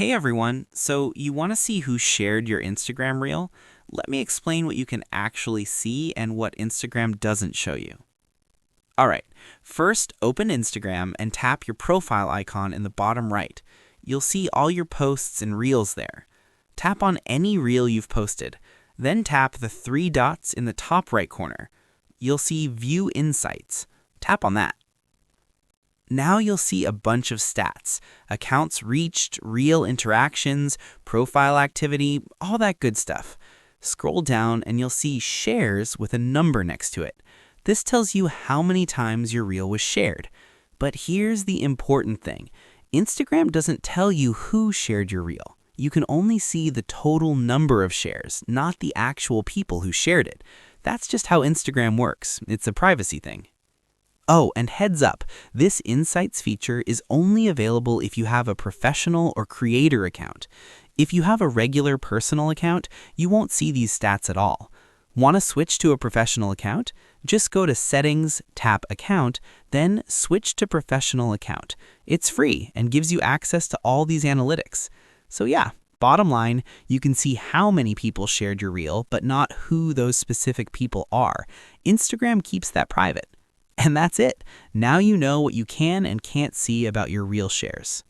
Hey everyone, so you want to see who shared your Instagram reel? Let me explain what you can actually see and what Instagram doesn't show you. Alright, first open Instagram and tap your profile icon in the bottom right. You'll see all your posts and reels there. Tap on any reel you've posted, then tap the three dots in the top right corner. You'll see View Insights. Tap on that. Now you'll see a bunch of stats, accounts reached, reel interactions, profile activity, all that good stuff. Scroll down and you'll see shares with a number next to it. This tells you how many times your reel was shared. But here's the important thing. Instagram doesn't tell you who shared your reel. You can only see the total number of shares, not the actual people who shared it. That's just how Instagram works. It's a privacy thing. Oh, and heads up, this Insights feature is only available if you have a professional or creator account. If you have a regular personal account, you won't see these stats at all. Want to switch to a professional account? Just go to Settings, tap Account, then switch to Professional Account. It's free and gives you access to all these analytics. So yeah, bottom line, you can see how many people shared your reel, but not who those specific people are. Instagram keeps that private. And that's it. Now you know what you can and can't see about your reel shares.